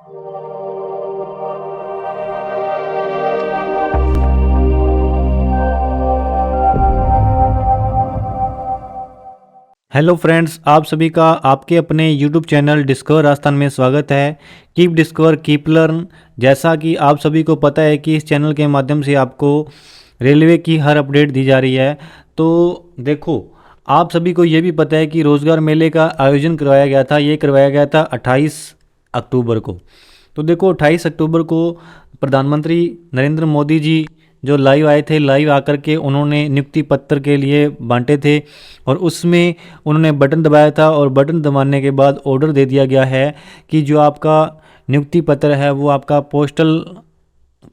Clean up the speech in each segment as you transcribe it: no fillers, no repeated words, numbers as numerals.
Hello friends, आप सभी का आपके अपने यूट्यूब चैनल डिस्कवर राजस्थान में स्वागत है। Keep discover keep learn. जैसा कि आप सभी को पता है कि इस चैनल के माध्यम से आपको रेलवे की हर अपडेट दी जा रही है। तो देखो, आप सभी को ये भी पता है कि रोज़गार मेले का आयोजन करवाया गया था। ये करवाया गया था 28 अक्टूबर को। तो देखो, 28 अक्टूबर को प्रधानमंत्री नरेंद्र मोदी जी जो लाइव आए थे, लाइव आकर के उन्होंने नियुक्ति पत्र के लिए बांटे थे और उसमें उन्होंने बटन दबाया था और बटन दबाने के बाद ऑर्डर दे दिया गया है कि जो आपका नियुक्ति पत्र है वो आपका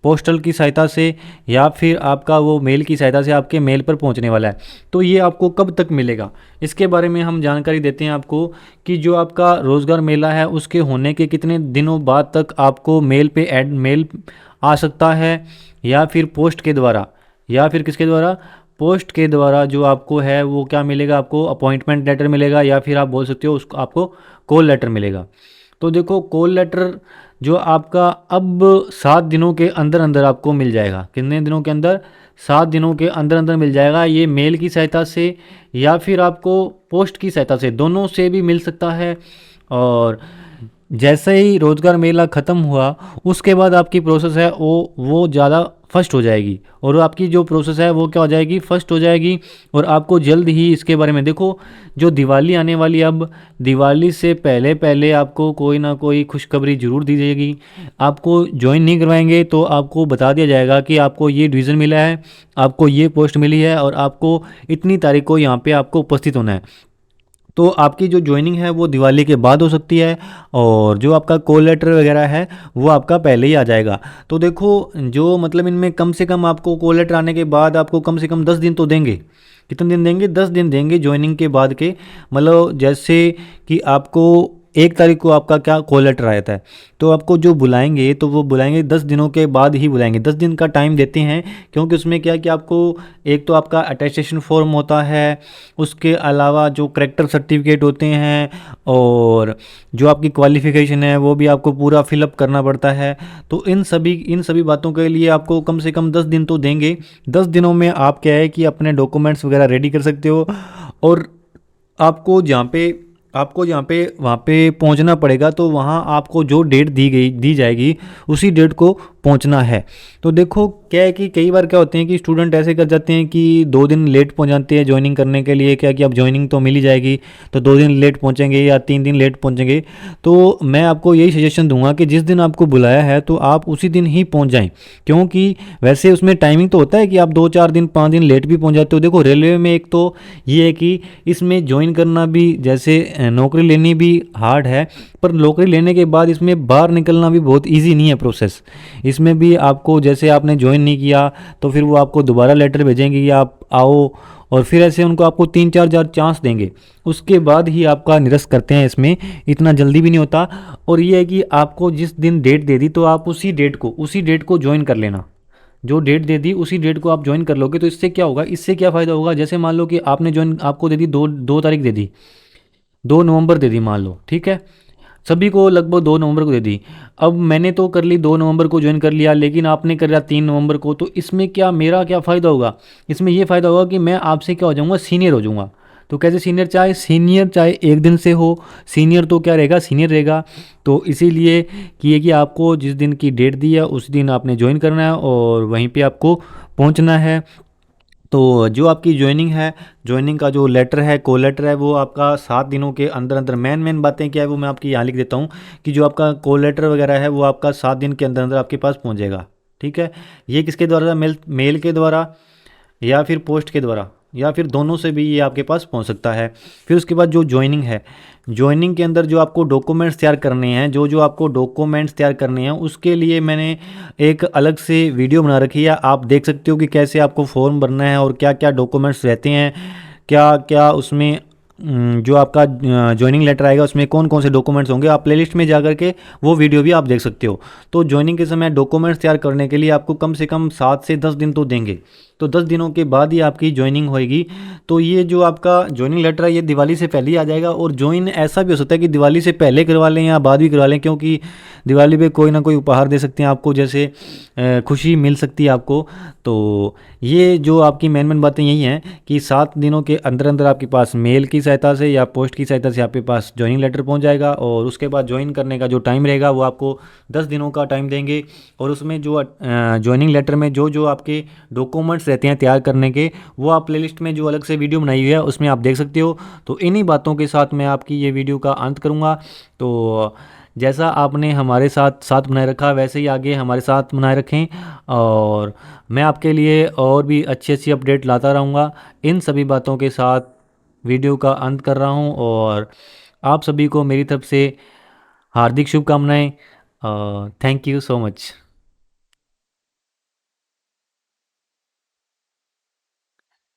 पोस्टल की सहायता से या फिर आपका वो मेल की सहायता से आपके मेल पर पहुंचने वाला है। तो ये आपको कब तक मिलेगा, इसके बारे में हम जानकारी देते हैं आपको कि जो आपका रोज़गार मेला है उसके होने के कितने दिनों बाद तक आपको मेल पे मेल आ सकता है या फिर पोस्ट के द्वारा, या फिर किसके द्वारा, पोस्ट के द्वारा जो आपको है वो क्या मिलेगा, आपको अपॉइंटमेंट लेटर मिलेगा या फिर आप बोल सकते हो उसको आपको कॉल लेटर मिलेगा। तो देखो, कॉल लेटर जो आपका अब 7 दिनों के अंदर अंदर आपको मिल जाएगा। कितने दिनों के अंदर? 7 दिनों के अंदर अंदर मिल जाएगा। ये मेल की सहायता से या फिर आपको पोस्ट की सहायता से, दोनों से भी मिल सकता है। और जैसे ही रोज़गार मेला ख़त्म हुआ उसके बाद आपकी प्रोसेस है वो ज़्यादा फर्स्ट हो जाएगी और आपकी जो प्रोसेस है वो क्या हो जाएगी, फर्स्ट हो जाएगी। और आपको जल्द ही इसके बारे में, देखो जो दिवाली आने वाली है, अब दिवाली से पहले पहले आपको कोई ना कोई खुशखबरी ज़रूर दी जाएगी। आपको ज्वाइन नहीं करवाएंगे तो आपको बता दिया जाएगा कि आपको ये डिवीज़न मिला है, आपको ये पोस्ट मिली है और आपको इतनी तारीख को यहाँ पे आपको उपस्थित होना है। तो आपकी जो ज्वाइनिंग है वो दिवाली के बाद हो सकती है और जो आपका कॉल लेटर वगैरह है वो आपका पहले ही आ जाएगा। तो देखो, जो मतलब इनमें कम से कम आपको कॉल लेटर आने के बाद आपको कम से कम 10 दिन तो देंगे। कितने दिन देंगे? 10 दिन देंगे ज्वाइनिंग के बाद के। मतलब जैसे कि आपको 1 तारीख को आपका क्या कॉल लेटर आया था, तो आपको जो बुलाएंगे तो वो बुलाएंगे 10 दिनों के बाद ही बुलाएंगे। 10 दिन का टाइम देते हैं क्योंकि उसमें क्या है कि आपको एक तो आपका अटेस्टेशन फॉर्म होता है, उसके अलावा जो करेक्टर सर्टिफिकेट होते हैं और जो आपकी क्वालिफ़िकेशन है वो भी आपको पूरा फिलअप करना पड़ता है। तो इन सभी बातों के लिए आपको कम से कम 10 दिन तो देंगे। 10 दिनों में आप क्या है कि अपने डॉक्यूमेंट्स वगैरह रेडी कर सकते हो और आपको जहाँ पे वहाँ पे पहुँचना पड़ेगा। तो वहाँ आपको जो डेट दी जाएगी उसी डेट को पहुँचना है। तो देखो, क्या है कि कई बार क्या होते हैं कि स्टूडेंट ऐसे कर जाते हैं कि 2 दिन लेट पहुँच जाते हैं ज्वाइनिंग करने के लिए। क्या कि अब ज्वाइनिंग तो मिल ही जाएगी तो 2 दिन लेट पहुँचेंगे या 3 दिन लेट पहुँचेंगे। तो मैं आपको यही सजेशन दूंगा कि जिस दिन आपको बुलाया है तो आप उसी दिन ही पहुँच जाएँ, क्योंकि वैसे उसमें टाइमिंग तो होता है कि आप 2-4 दिन 5 दिन लेट भी पहुँच जाते हो। देखो, रेलवे में एक तो ये है कि इसमें ज्वाइन करना भी, जैसे नौकरी लेनी भी हार्ड है, पर नौकरी लेने के बाद इसमें बाहर निकलना भी बहुत इजी नहीं है प्रोसेस। इसमें भी आपको, जैसे आपने ज्वाइन नहीं किया तो फिर वो आपको दोबारा लेटर भेजेंगे कि आप आओ, और फिर ऐसे उनको आपको 3-4 चांस देंगे, उसके बाद ही आपका निरस्त करते हैं। इसमें इतना जल्दी भी नहीं होता। और ये है कि आपको जिस दिन डेट दे दी तो आप उसी डेट को ज्वाइन कर लेना। जो डेट दे दी उसी डेट को आप ज्वाइन कर लोगे तो इससे क्या होगा, इससे क्या फ़ायदा होगा, जैसे मान लो कि आपने ज्वाइन आपको दे दी 2 तारीख दे दी, 2 नवंबर दे दी मान लो, ठीक है, सभी को लगभग 2 नवंबर को दे दी। अब मैंने तो कर ली 2 नवंबर को ज्वाइन कर लिया, लेकिन आपने कर लिया 3 नवंबर को, तो इसमें क्या मेरा क्या फ़ायदा होगा? इसमें ये फ़ायदा होगा कि मैं आपसे क्या हो जाऊँगा, सीनियर हो जाऊँगा। तो कैसे सीनियर? चाहे 1 दिन से हो, सीनियर तो क्या रहेगा, सीनियर रहेगा। तो इसीलिए कि ये कि आपको जिस दिन की डेट दी है उस दिन आपने ज्वाइन करना है और वहीं पे आपको पहुंचना है। तो जो आपकी ज्वाइनिंग है, ज्वाइनिंग का जो लेटर है, कॉल लेटर है, वो आपका 7 दिनों के अंदर अंदर, मेन बातें क्या है वो मैं आपकी यहाँ लिख देता हूँ कि जो आपका कॉल लेटर वगैरह है वो आपका 7 दिन के अंदर अंदर आपके पास पहुँच जाएगा। ठीक है, ये किसके द्वारा? मेल के द्वारा या फिर पोस्ट के द्वारा या फिर दोनों से भी ये आपके पास पहुंच सकता है। फिर उसके बाद जो ज्वाइनिंग है, ज्वाइनिंग के अंदर जो आपको डॉक्यूमेंट्स तैयार करने हैं, जो आपको डॉक्यूमेंट्स तैयार करने हैं उसके लिए मैंने एक अलग से वीडियो बना रखी है। आप देख सकते हो कि कैसे आपको फॉर्म भरना है और क्या क्या डॉक्यूमेंट्स रहते हैं, क्या क्या उसमें जो आपका ज्वाइनिंग लेटर आएगा उसमें कौन कौन से डॉक्यूमेंट्स होंगे, आप प्लेलिस्ट में जा कर के वो वीडियो भी आप देख सकते हो। तो ज्वाइनिंग के समय डॉक्यूमेंट्स तैयार करने के लिए आपको कम से कम 7 से 10 दिन तो देंगे। तो 10 दिनों के बाद ही आपकी ज्वाइनिंग होएगी। तो ये जो आपका ज्वाइनिंग लेटर है ये दिवाली से पहले ही आ जाएगा। और ज्वाइन ऐसा भी हो सकता है कि दिवाली से पहले करवा लें या बाद भी करवा लें, क्योंकि दिवाली पे कोई ना कोई उपहार दे सकते हैं आपको, जैसे खुशी मिल सकती है आपको। तो ये जो आपकी मेन बातें यही हैं कि 7 दिनों के अंदर अंदर आपके पास मेल की सहायता से या पोस्ट की सहायता से आपके पास ज्वाइनिंग लेटर पहुंच जाएगा। और उसके बाद ज्वाइन करने का जो टाइम रहेगा वो आपको 10 दिनों का टाइम देंगे। और उसमें जो ज्वाइनिंग लेटर में जो जो आपके डॉक्यूमेंट्स रहते हैं तैयार करने के, वो आप प्लेलिस्ट में जो अलग से वीडियो बनाई हुई है उसमें आप देख सकते हो। तो इन्हीं बातों के साथ मैं आपकी ये वीडियो का अंत करूँगा। तो जैसा आपने हमारे साथ साथ बनाए रखा वैसे ही आगे हमारे साथ बनाए रखें, और मैं आपके लिए और भी अच्छी अच्छी अपडेट लाता रहूँगा। इन सभी बातों के साथ वीडियो का अंत कर रहा हूँ, और आप सभी को मेरी तरफ से हार्दिक शुभकामनाएं। Thank you so much.